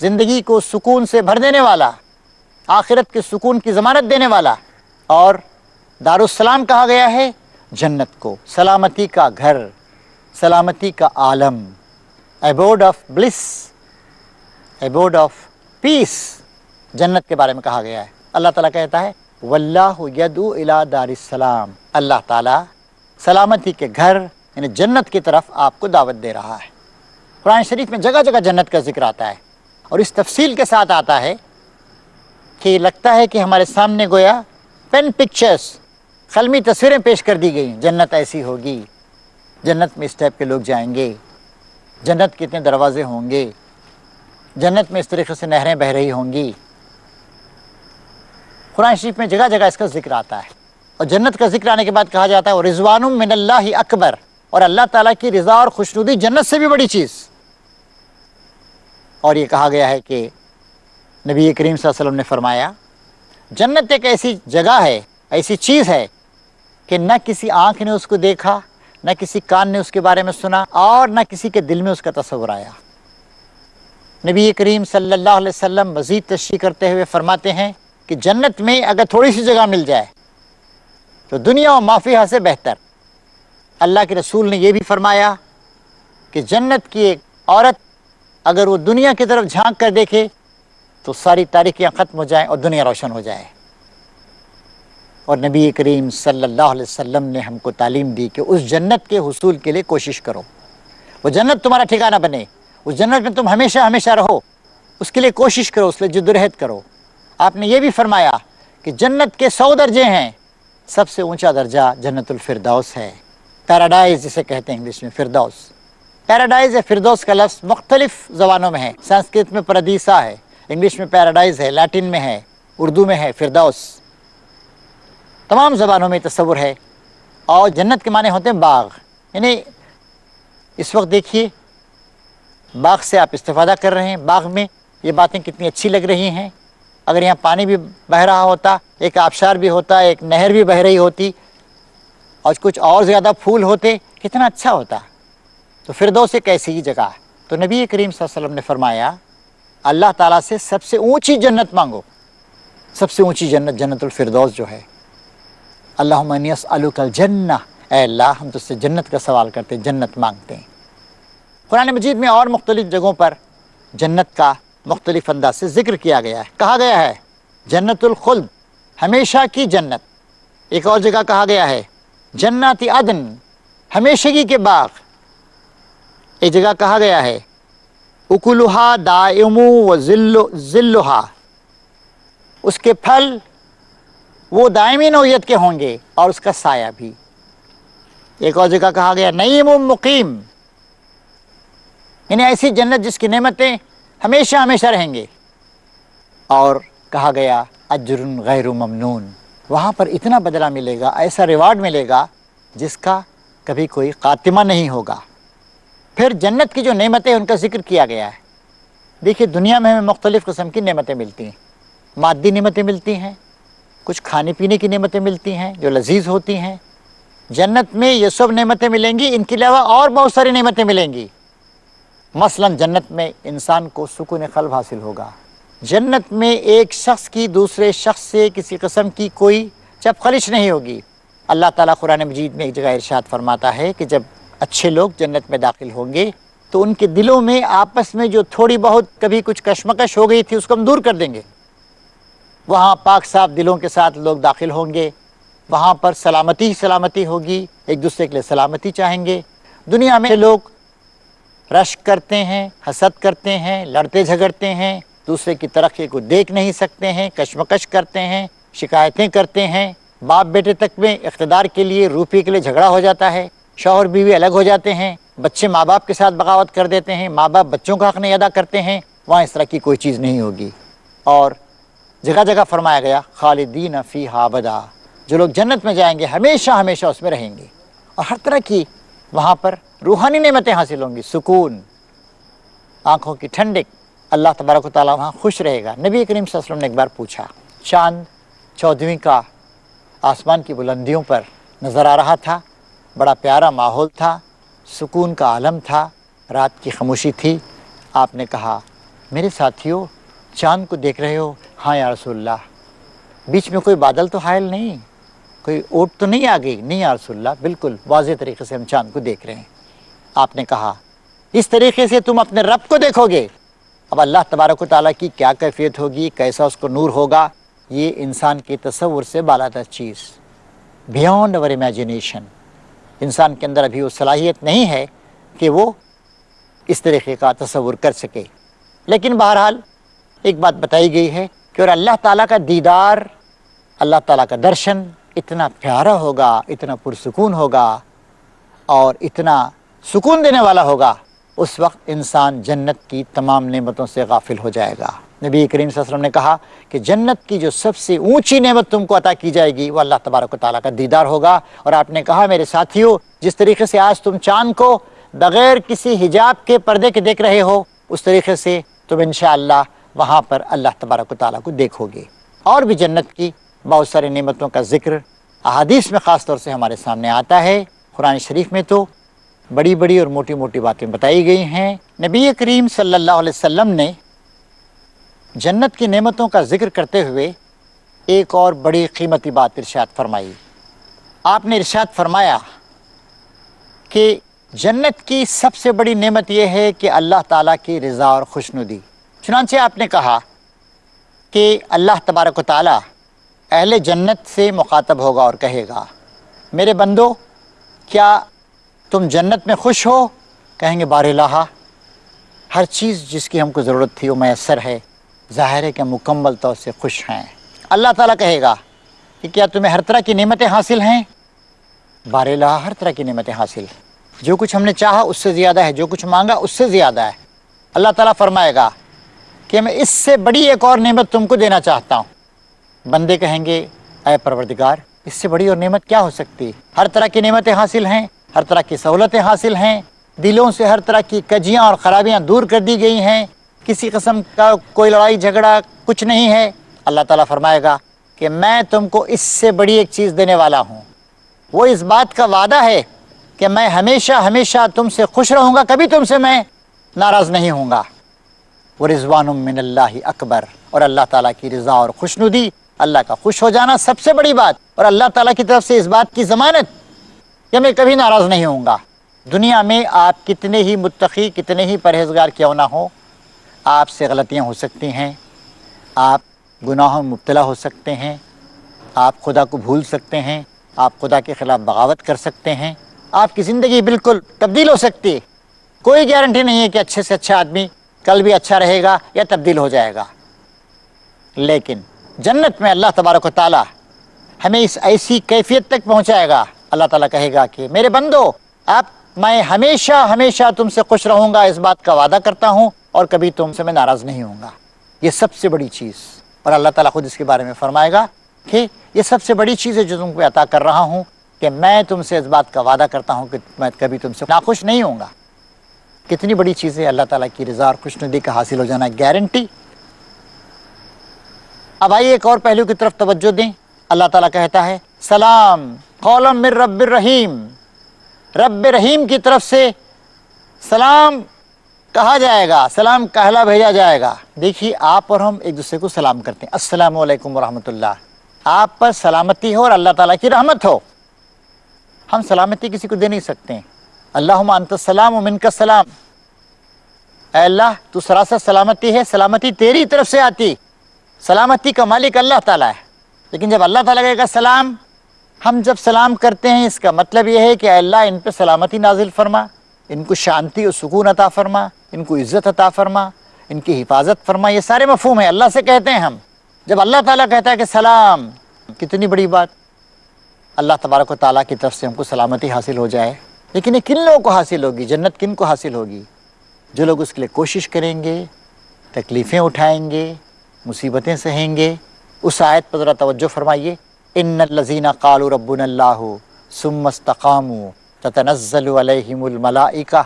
زندگی کو سکون سے بھر دینے والا، آخرت کے سکون کی ضمانت دینے والا۔ اور دارالسلام کہا گیا ہے جنت کو، سلامتی کا گھر، سلامتی کا عالم، ایبوڈ آف بلس، ایبوڈ آف پیس، جنت کے بارے میں کہا گیا ہے۔ اللہ تعالیٰ کہتا ہے واللہ یدعو الی دار السلام، اللہ تعالیٰ سلامتی کے گھر یعنی جنت کی طرف آپ کو دعوت دے رہا ہے۔ قرآن شریف میں جگہ جگہ جنت کا ذکر آتا ہے اور اس تفصیل کے ساتھ آتا ہے کہ لگتا ہے کہ ہمارے سامنے گویا پین پکچرز، قلمی تصویریں پیش کر دی گئیں۔ جنت ایسی ہوگی، جنت میں اس ٹائپ کے لوگ جائیں گے، جنت کے اتنے دروازے ہوں گے، جنت میں اس طریقے سے نہریں بہہ رہی ہوں گی۔ قرآن شریف میں جگہ جگہ اس کا ذکر آتا ہے، اور جنت کا ذکر آنے کے بعد کہا جاتا ہے رضوان من اللہ اکبر، اور اللہ تعالیٰ کی رضا اور خوشنودی جنت سے بھی بڑی چیز۔ اور یہ کہا گیا ہے کہ نبی کریم صلی اللہ علیہ وسلم نے فرمایا جنت ایک ایسی جگہ ہے، ایسی چیز ہے کہ نہ کسی آنکھ نے اس کو دیکھا، نہ کسی کان نے اس کے بارے میں سنا، اور نہ کسی کے دل میں اس کا تصور آیا۔ نبی کریم صلی اللہ علیہ وسلم مزید تشریح کرتے ہوئے فرماتے ہیں کہ جنت میں اگر تھوڑی سی جگہ مل جائے تو دنیا و ما فیہا سے بہتر۔ اللہ کے رسول نے یہ بھی فرمایا کہ جنت کی ایک عورت اگر وہ دنیا کی طرف جھانک کر دیکھے تو ساری تاریکیاں ختم ہو جائیں اور دنیا روشن ہو جائے۔ اور نبی کریم صلی اللہ علیہ وسلم نے ہم کو تعلیم دی کہ اس جنت کے حصول کے لیے کوشش کرو، وہ جنت تمہارا ٹھکانہ بنے، اس جنت میں تم ہمیشہ ہمیشہ رہو، اس کے لیے کوشش کرو، اس لیے جدوجہد کرو۔ آپ نے یہ بھی فرمایا کہ جنت کے 100 درجے ہیں، سب سے اونچا درجہ جنت الفردوس ہے، پیراڈائز جسے کہتے ہیں انگلش میں، فردوس۔ پیراڈائز یا فردوس کا لفظ مختلف زبانوں میں ہے، سنسکرت میں پردیسا ہے، انگلش میں پیراڈائز ہے، لیٹن میں ہے، اردو میں ہے فردوس، تمام زبانوں میں تصور ہے۔ اور جنت کے معنی ہوتے ہیں باغ، یعنی اس وقت دیکھیے باغ سے آپ استفادہ کر رہے ہیں، باغ میں یہ باتیں کتنی اچھی لگ رہی ہیں۔ اگر یہاں پانی بھی بہ رہا ہوتا، ایک آبشار بھی ہوتا، ایک نہر بھی بہ رہی ہوتی، اور کچھ اور زیادہ پھول ہوتے، کتنا اچھا ہوتا۔ تو فردوس ایک ایسی ہی جگہ ہے۔ تو نبی کریم صلی اللہ علیہ وسلم نے فرمایا اللہ تعالیٰ سے سب سے اونچی جنت مانگو، سب سے اونچی جنت جنت الفردوس جو ہے۔ اللہم انی اسألک الجنہ، اے اللہ ہم تجھ سے جنت کا سوال کرتے ہیں، جنت مانگتے ہیں۔ قرآن مجید میں اور مختلف جگہوں پر جنت کا مختلف انداز سے ذکر کیا گیا ہے، کہا گیا ہے جنت الخلد، ہمیشہ کی جنت۔ ایک اور جگہ کہا گیا ہے جنات عدن، ہمیشگی کے باغ۔ ایک جگہ کہا گیا ہے اکلھا دائم و ذلھا، اس کے پھل وہ دائمی نوعیت کے ہوں گے اور اس کا سایہ بھی۔ ایک اور جگہ کہا گیا نعیم مقیم، یعنی ایسی جنت جس کی نعمتیں ہمیشہ ہمیشہ رہیں گے۔ اور کہا گیا اجر غیر ممنون، وہاں پر اتنا بدلہ ملے گا، ایسا ریوارڈ ملے گا جس کا کبھی کوئی خاتمہ نہیں ہوگا۔ پھر جنت کی جو نعمتیں ان کا ذکر کیا گیا ہے۔ دیکھیے دنیا میں ہمیں مختلف قسم کی نعمتیں ملتی ہیں، مادی نعمتیں ملتی ہیں، کچھ کھانے پینے کی نعمتیں ملتی ہیں جو لذیذ ہوتی ہیں۔ جنت میں یہ سب نعمتیں ملیں گی، ان کے علاوہ اور بہت ساری نعمتیں ملیں گی۔ مثلا جنت میں انسان کو سکون قلب حاصل ہوگا، جنت میں ایک شخص کی دوسرے شخص سے کسی قسم کی کوئی چپ خلش نہیں ہوگی۔ اللہ تعالیٰ قرآن مجید میں ایک جگہ ارشاد فرماتا ہے کہ جب اچھے لوگ جنت میں داخل ہوں گے تو ان کے دلوں میں آپس میں جو تھوڑی بہت کبھی کچھ کشمکش ہو گئی تھی اس کو ہم دور کر دیں گے۔ وہاں پاک صاف دلوں کے ساتھ لوگ داخل ہوں گے، وہاں پر سلامتی ہی سلامتی ہوگی، ایک دوسرے کے لیے سلامتی چاہیں گے۔ دنیا میں لوگ رشک کرتے ہیں، حسد کرتے ہیں، لڑتے جھگڑتے ہیں، دوسرے کی ترقی کو دیکھ نہیں سکتے ہیں، کشمکش کرتے ہیں، شکایتیں کرتے ہیں، باپ بیٹے تک میں اقتدار کے لیے روپے کے لیے جھگڑا ہو جاتا ہے، شوہر بیوی الگ ہو جاتے ہیں، بچے ماں باپ کے ساتھ بغاوت کر دیتے ہیں، ماں باپ بچوں کا حق نہیں ادا کرتے ہیں۔ وہاں اس طرح کی کوئی چیز نہیں ہوگی۔ اور جگہ جگہ فرمایا گیا خالدین فیہا ابدا، جو لوگ جنت میں جائیں گے ہمیشہ ہمیشہ اس میں رہیں گے، اور ہر طرح کی وہاں پر روحانی نعمتیں حاصل ہوں گی، سکون، آنکھوں کی ٹھنڈک، اللہ تبارک و تعالیٰ وہاں خوش رہے گا۔ نبی کریم صلی اللہ علیہ وسلم نے ایک بار پوچھا، چاند 14ویں کا آسمان کی بلندیوں پر نظر آ رہا تھا، بڑا پیارا ماحول تھا، سکون کا عالم تھا، رات کی خاموشی تھی۔ آپ نے کہا میرے ساتھیوں چاند کو دیکھ رہے ہو؟ ہاں یا رسول اللہ۔ بیچ میں کوئی بادل تو حائل نہیں، کوئی اوٹ تو نہیں آ گئی؟ نہیں یا رسول اللہ، بالکل واضح طریقے سے ہم چاند کو دیکھ رہے ہیں۔ آپ نے کہا اس طریقے سے تم اپنے رب کو دیکھو گے؟ اب اللہ تبارک و تعالیٰ کی کیا کیفیت ہوگی، کیسا اس کو نور ہوگا، یہ انسان کے تصور سے بالاتر چیز، بیانڈ اور امیجنیشن۔ انسان کے اندر ابھی وہ صلاحیت نہیں ہے کہ وہ اس طریقے کا تصور کر سکے۔ لیکن بہرحال ایک بات بتائی گئی ہے کہ اور اللہ تعالیٰ کا دیدار، اللہ تعالیٰ کا درشن اتنا پیارا ہوگا، اتنا پرسکون ہوگا اور اتنا سکون دینے والا ہوگا، اس وقت انسان جنت کی تمام نعمتوں سے غافل ہو جائے گا۔ نبی کریم صلی اللہ علیہ وسلم نے کہا کہ جنت کی جو سب سے اونچی نعمت تم کو عطا کی جائے گی وہ اللہ تبارک و تعالیٰ کا دیدار ہوگا۔ اور آپ نے کہا میرے ساتھیوں، جس طریقے سے آج تم چاند کو بغیر کسی حجاب کے پردے کے دیکھ رہے ہو، اس طریقے سے تم انشاءاللہ وہاں پر اللہ تبارک و تعالیٰ کو دیکھو گے۔ اور بھی جنت کی بہت ساری نعمتوں کا ذکر احادیث میں خاص طور سے ہمارے سامنے آتا ہے۔ قرآن شریف میں تو بڑی بڑی اور موٹی موٹی باتیں بتائی گئی ہیں۔ نبی کریم صلی اللہ علیہ وسلم نے جنت کی نعمتوں کا ذکر کرتے ہوئے ایک اور بڑی قیمتی بات ارشاد فرمائی۔ آپ نے ارشاد فرمایا کہ جنت کی سب سے بڑی نعمت یہ ہے کہ اللہ تعالیٰ کی رضا اور خوشنودی۔ چنانچہ آپ نے کہا کہ اللہ تبارک و تعالیٰ اہل جنت سے مخاطب ہوگا اور کہے گا میرے بندو کیا تم جنت میں خوش ہو؟ کہیں گے بار الہ، ہر چیز جس کی ہم کو ضرورت تھی وہ میسر ہے، ظاہر ہے کہ مکمل طور سے خوش ہیں۔ اللہ تعالیٰ کہے گا کہ کیا تمہیں ہر طرح کی نعمتیں حاصل ہیں؟ بار الہ، ہر طرح کی نعمتیں حاصل ہیں، جو کچھ ہم نے چاہا اس سے زیادہ ہے، جو کچھ مانگا اس سے زیادہ ہے۔ اللہ تعالیٰ فرمائے گا کہ میں اس سے بڑی ایک اور نعمت تم کو دینا چاہتا ہوں۔ بندے کہیں گے اے پروردگار اس سے بڑی اور نعمت کیا ہو سکتی؟ ہر طرح کی نعمتیں حاصل ہیں، ہر طرح کی سہولتیں حاصل ہیں، دلوں سے ہر طرح کی کجیاں اور خرابیاں دور کر دی گئی ہیں، کسی قسم کا کوئی لڑائی جھگڑا کچھ نہیں ہے۔ اللہ تعالیٰ فرمائے گا کہ میں تم کو اس سے بڑی ایک چیز دینے والا ہوں۔ وہ اس بات کا وعدہ ہے کہ میں ہمیشہ ہمیشہ تم سے خوش رہوں گا، کبھی تم سے میں ناراض نہیں ہوں گا۔ وَرِضْوَانٌ مِّنَ اللَّهِ اکبر، اور اللہ تعالیٰ کی رضا اور خوشنودی، اللہ کا خوش ہو جانا سب سے بڑی بات، اور اللہ تعالیٰ کی طرف سے اس بات کی ضمانت کہ میں کبھی ناراض نہیں ہوں گا۔ دنیا میں آپ کتنے ہی متقی، کتنے ہی پرہیزگار کیوں نہ ہو، آپ سے غلطیاں ہو سکتی ہیں، آپ گناہوں میں مبتلا ہو سکتے ہیں، آپ خدا کو بھول سکتے ہیں، آپ خدا کے خلاف بغاوت کر سکتے ہیں، آپ کی زندگی بالکل تبدیل ہو سکتی ہے۔ کوئی گارنٹی نہیں ہے کہ اچھے سے اچھا آدمی کل بھی اچھا رہے گا یا تبدیل ہو جائے گا۔ لیکن جنت میں اللہ تبارک و تعالیٰ ہمیں اس ایسی کیفیت تک پہنچائے گا، اللہ تعالیٰ کہے گا کہ میرے بندو میں ہمیشہ ہمیشہ تم سے خوش رہوں گا، اس بات کا وعدہ کرتا ہوں، اور کبھی تم سے میں ناراض نہیں ہوں گا۔ یہ سب سے بڑی چیز، اور اللہ تعالیٰ خود اس کے بارے میں فرمائے گا کہ یہ سب سے بڑی چیز ہے جو تم کو عطا کر رہا ہوں، کہ میں تم سے اس بات کا وعدہ کرتا ہوں کہ میں کبھی تم سے ناخوش نہیں ہوں گا۔ کتنی بڑی چیز ہے اللہ تعالیٰ کی رضا اور خوشنودی کا حاصل ہو جانا، گارنٹی۔ اب آئیے ایک اور پہلو کی طرف توجہ دیں۔ اللہ تعالیٰ کہتا ہے سلام قولا من رب الرحیم، رب رحیم کی طرف سے سلام کہا جائے گا، سلام کہلا بھیجا جائے گا۔ دیکھیے آپ اور ہم ایک دوسرے کو سلام کرتے ہیں، السلام علیکم ورحمۃ اللہ، آپ پر سلامتی ہو اور اللہ تعالیٰ کی رحمت ہو۔ ہم سلامتی کسی کو دے نہیں سکتے ہیں۔ اللہم انت السلام و منک السلام، اے اللہ تو سراسر سلامتی ہے، سلامتی تیری طرف سے آتی، سلامتی کا مالک اللہ تعالیٰ ہے۔ لیکن جب اللہ تعالیٰ کہے گا سلام، ہم جب سلام کرتے ہیں اس کا مطلب یہ ہے کہ اے اللہ ان پہ سلامتی نازل فرما، ان کو شانتی اور سکون عطا فرما، ان کو عزت عطا فرما، ان کی حفاظت فرما۔ یہ سارے مفہوم ہیں، اللہ سے کہتے ہیں ہم۔ جب اللہ تعالیٰ کہتا ہے کہ سلام، کتنی بڑی بات، اللہ تبارک و تعالیٰ کی طرف سے ہم کو سلامتی حاصل ہو جائے۔ لیکن یہ کن لوگوں کو حاصل ہوگی؟ جنت کن کو حاصل ہوگی؟ جو لوگ اس کے لیے کوشش کریں گے، تکلیفیں اٹھائیں گے، مصیبتیں سہیں گے۔ اس آیت پر ذرا توجہ فرمائیے، ان الذین قالوا ربنا اللہ ثم استقاموا تتنزل علیہم الملائکہ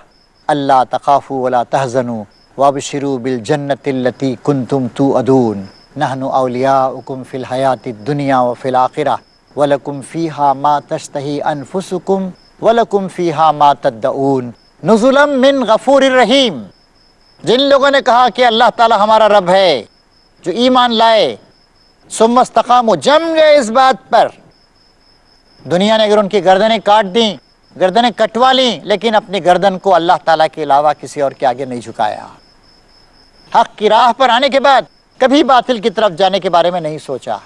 الا تخافوا ولا تحزنوا وابشروا بالجنۃ التی کنتم توعدون نحن اولیاؤکم فی الحیاۃ الدنیا وفی الآخرہ ولکم فیہا ما تشتہی انفسکم ولکم فیہا ما تدعون نزلا من غفور الرحیم۔ جن لوگوں نے کہا کہ اللہ تعالی ہمارا رب ہے، جو ایمان لائے، ثم استقاموا، جم گئے اس بات پر، دنیا نے اگر ان کی گردنیں کاٹ دیں، گردنیں کٹوا لیں، لیکن اپنی گردن کو اللہ تعالیٰ کے علاوہ کسی اور کے آگے نہیں جھکایا، حق کی راہ پر آنے کے بعد کبھی باطل کی طرف جانے کے بارے میں نہیں سوچا،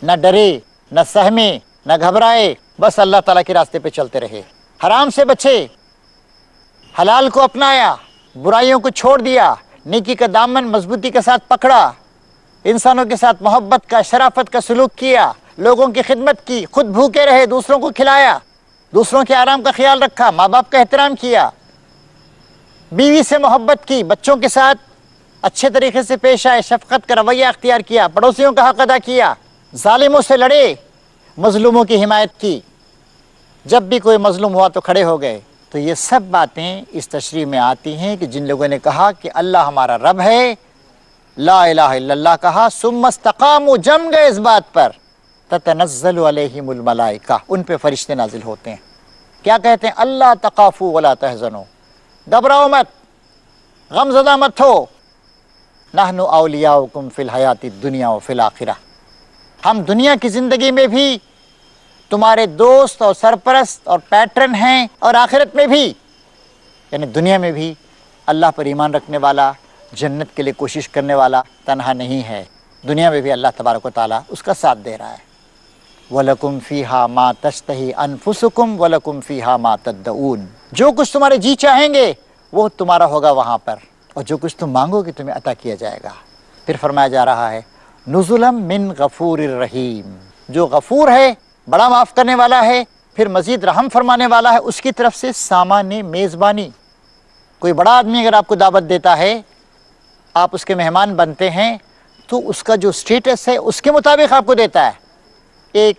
نہ ڈرے، نہ سہمے، نہ گھبرائے، بس اللہ تعالیٰ کے راستے پہ چلتے رہے، حرام سے بچے، حلال کو اپنایا، برائیوں کو چھوڑ دیا، نیکی کا دامن مضبوطی کے ساتھ پکڑا، انسانوں کے ساتھ محبت کا، شرافت کا سلوک کیا، لوگوں کی خدمت کی، خود بھوکے رہے، دوسروں کو کھلایا، دوسروں کے آرام کا خیال رکھا، ماں باپ کا احترام کیا، بیوی سے محبت کی، بچوں کے ساتھ اچھے طریقے سے پیش آئے، شفقت کا رویہ اختیار کیا، پڑوسیوں کا حق ادا کیا، ظالموں سے لڑے، مظلوموں کی حمایت کی، جب بھی کوئی مظلوم ہوا تو کھڑے ہو گئے۔ تو یہ سب باتیں اس تشریح میں آتی ہیں کہ جن لوگوں نے کہا کہ اللہ ہمارا رب ہے، لا الہ الا اللہ کہا، ثم استقاموا، جم گئے اس بات پر، تتنزل علیہم الملائکہ، ان پہ فرشتے نازل ہوتے ہیں، کیا کہتے ہیں؟ اللہ تخافوا ولا تحزنوا، گھبراؤ مت، غم زدہ مت ہو، نحن اولیاؤکم فی الحیات الدنیا وفی الآخرہ، ہم دنیا کی زندگی میں بھی تمہارے دوست اور سرپرست اور پیٹرن ہیں، اور آخرت میں بھی، یعنی دنیا میں بھی اللہ پر ایمان رکھنے والا، جنت کے لیے کوشش کرنے والا تنہا نہیں ہے، دنیا میں بھی اللہ تبارک و تعالیٰ اس کا ساتھ دے رہا ہے۔ وَلَكُمْ فِيهَا مَا تَشْتَهِي أَنفُسُكُمْ وَلَكُمْ فِيهَا مَا تَدَّعُونَ، جو کچھ تمہارے جی چاہیں گے وہ تمہارا ہوگا وہاں پر، اور جو کچھ تم مانگو گے تمہیں عطا کیا جائے گا۔ پھر فرمایا جا رہا ہے نزلا من غفور الرحیم، جو غفور ہے، بڑا معاف کرنے والا ہے، پھر مزید رحم فرمانے والا ہے، اس کی طرف سے سامان میزبانی۔ کوئی بڑا آدمی اگر آپ کو دعوت دیتا ہے، آپ اس کے مہمان بنتے ہیں، تو اس کا جو سٹیٹس ہے اس کے مطابق آپ کو دیتا ہے۔ ایک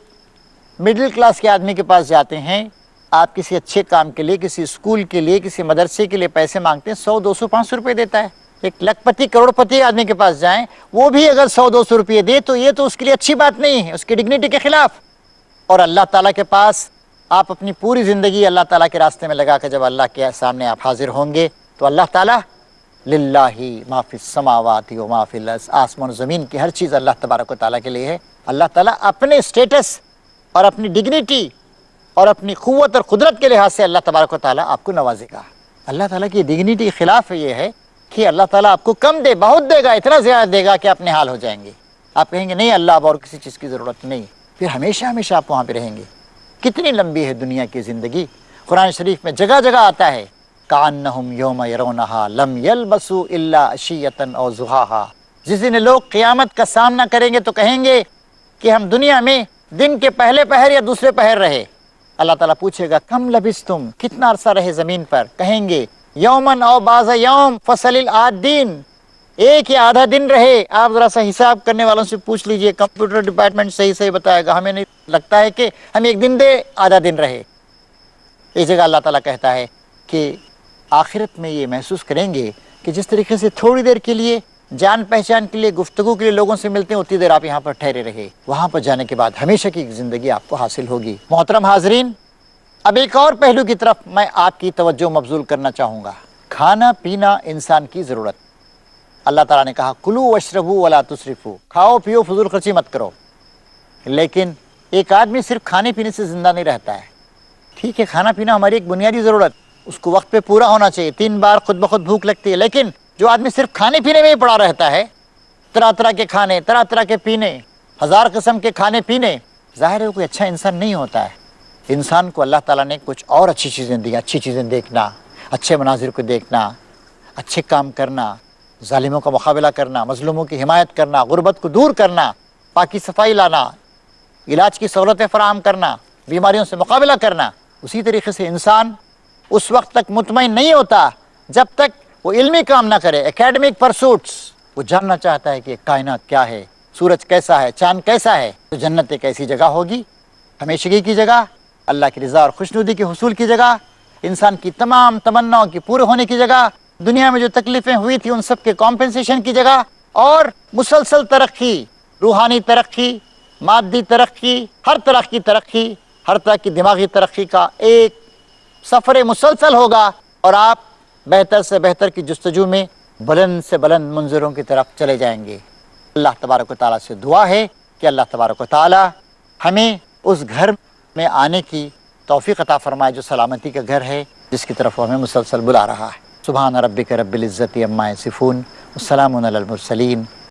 مڈل کلاس کے آدمی کے پاس جاتے ہیں، آپ کسی اچھے کام کے لیے، کسی اسکول کے لیے، کسی مدرسے کے لیے پیسے مانگتے ہیں، 100 200 500 روپے دیتا ہے۔ ایک لکھ پتی کروڑ پتی آدمی کے پاس جائیں، وہ بھی اگر 100 200 روپے دے تو یہ تو اس کے لیے اچھی بات نہیں ہے، اس کی ڈگنیٹی کے خلاف۔ اور اللہ تعالیٰ کے پاس آپ اپنی پوری زندگی اللہ تعالیٰ کے راستے میں لگا کے جب اللہ کے سامنے آپ حاضر ہوں گے تو اللہ تعالیٰ للہ ما فی السماوات و ما فی الارض، آسمان و زمین کی ہر چیز اللہ تبارک و تعالیٰ کے لیے ہے۔ اللہ تعالیٰ اپنے اسٹیٹس اور اپنی ڈگنیٹی اور اپنی قوت اور قدرت کے لحاظ سے اللہ تبارک و تعالیٰ آپ کو نوازے گا۔ اللہ تعالیٰ کی ڈگنیٹی کے خلاف یہ ہے کہ اللہ تعالیٰ آپ کو کم دے، بہت دے گا، اتنا زیادہ دے گا کہ آپ نہال ہو جائیں گے، آپ کہیں گے نہیں اللہ اب اور کسی چیز کی ضرورت نہیں، پھر ہمیشہ ہمیشہ آپ وہاں پہ رہیں گے۔ کتنی لمبی ہے دنیا کی زندگی، قرآن شریف میں جگہ جگہ آتا ہے کأنہم یوم یرونہا لم یلبسوا الا عشیۃ او ضحاہا، جس دن لوگ قیامت کا سامنا کریں گے تو کہیں گے کہ ہم دنیا میں دن کے پہلے پہر یا دوسرے پہر رہے۔ اللہ تعالیٰ پوچھے گا کم لبستم، کتنا عرصہ رہے زمین پر؟ کہیں گے یومن او بعض یوم فصل العادین، ایک یا آدھا دن رہے۔ آپ ذرا سا حساب کرنے والوں سے پوچھ لیجئے، کمپیوٹر ڈپارٹمنٹ صحیح بتائے گا، ہمیں نہیں لگتا ہے کہ ہم ایک دن دے آدھا دن رہے۔ اس جگہ اللہ تعالیٰ کہتا ہے کہ آخرت میں یہ محسوس کریں گے کہ جس طریقے سے تھوڑی دیر کے لیے جان پہچان کے لیے، گفتگو کے لیے لوگوں سے ملتے ہیں، اتنی دیر آپ یہاں پر ٹھہرے رہے، وہاں پر جانے کے بعد ہمیشہ کی زندگی آپ کو حاصل ہوگی۔ محترم حاضرین، اب ایک اور پہلو کی طرف میں آپ کی توجہ مبذول کرنا چاہوں گا۔ کھانا پینا انسان کی ضرورت، اللہ تعالیٰ نے کہا کلوا واشربوا ولا تسرفوا، کھاؤ پیو فضول خرچی مت کرو۔ لیکن ایک آدمی صرف کھانے پینے سے زندہ نہیں رہتا ہے۔ ٹھیک ہے، کھانا پینا ہماری ایک بنیادی ضرورت، اس کو وقت پہ پورا ہونا چاہیے، 3 بار خود بخود بھوک لگتی ہے، لیکن جو آدمی صرف کھانے پینے میں ہی پڑا رہتا ہے، طرح طرح کے کھانے، طرح طرح کے پینے، 1000 قسم کے کھانے پینے، ظاہر ہے کوئی اچھا انسان نہیں ہوتا ہے۔ انسان کو اللہ تعالیٰ نے کچھ اور اچھی چیزیں دی، اچھی چیزیں دیکھنا، اچھے مناظر کو دیکھنا، اچھے کام کرنا، ظالموں کا مقابلہ کرنا، مظلوموں کی حمایت کرنا، غربت کو دور کرنا، پاکی صفائی لانا، علاج کی سہولتیں فراہم کرنا، بیماریوں سے مقابلہ کرنا۔ اسی طریقے سے انسان اس وقت تک مطمئن نہیں ہوتا جب تک وہ علمی کام نہ کرے، اکیڈمک پرسوٹس، وہ جاننا چاہتا ہے کہ کائنات کیا ہے، سورج کیسا ہے، چاند کیسا ہے۔ تو جنت ایک ایسی جگہ ہوگی، ہمیشگی کی جگہ، اللہ کی رضا اور خوشنودی کے حصول کی جگہ، انسان کی تمام تمناؤں کی پورے ہونے کی جگہ، دنیا میں جو تکلیفیں ہوئی تھی ان سب کے کمپنسیشن کی جگہ، اور مسلسل ترقی، روحانی ترقی، مادی ترقی، ہر طرح کی ترقی، ہر طرح کی دماغی ترقی کا ایک سفر مسلسل ہوگا، اور آپ بہتر سے بہتر کی جستجو میں بلند سے بلند منظروں کی طرف چلے جائیں گے۔ اللہ تبارک و تعالیٰ سے دعا ہے کہ اللہ تبارک و تعالیٰ ہمیں اس گھر میں آنے کی توفیق عطا فرمائے جو سلامتی کا گھر ہے، جس کی طرف وہ ہمیں مسلسل بلا رہا ہے۔ سبحان ربک رب العزت عما یصفون، والسلام علی المرسلین۔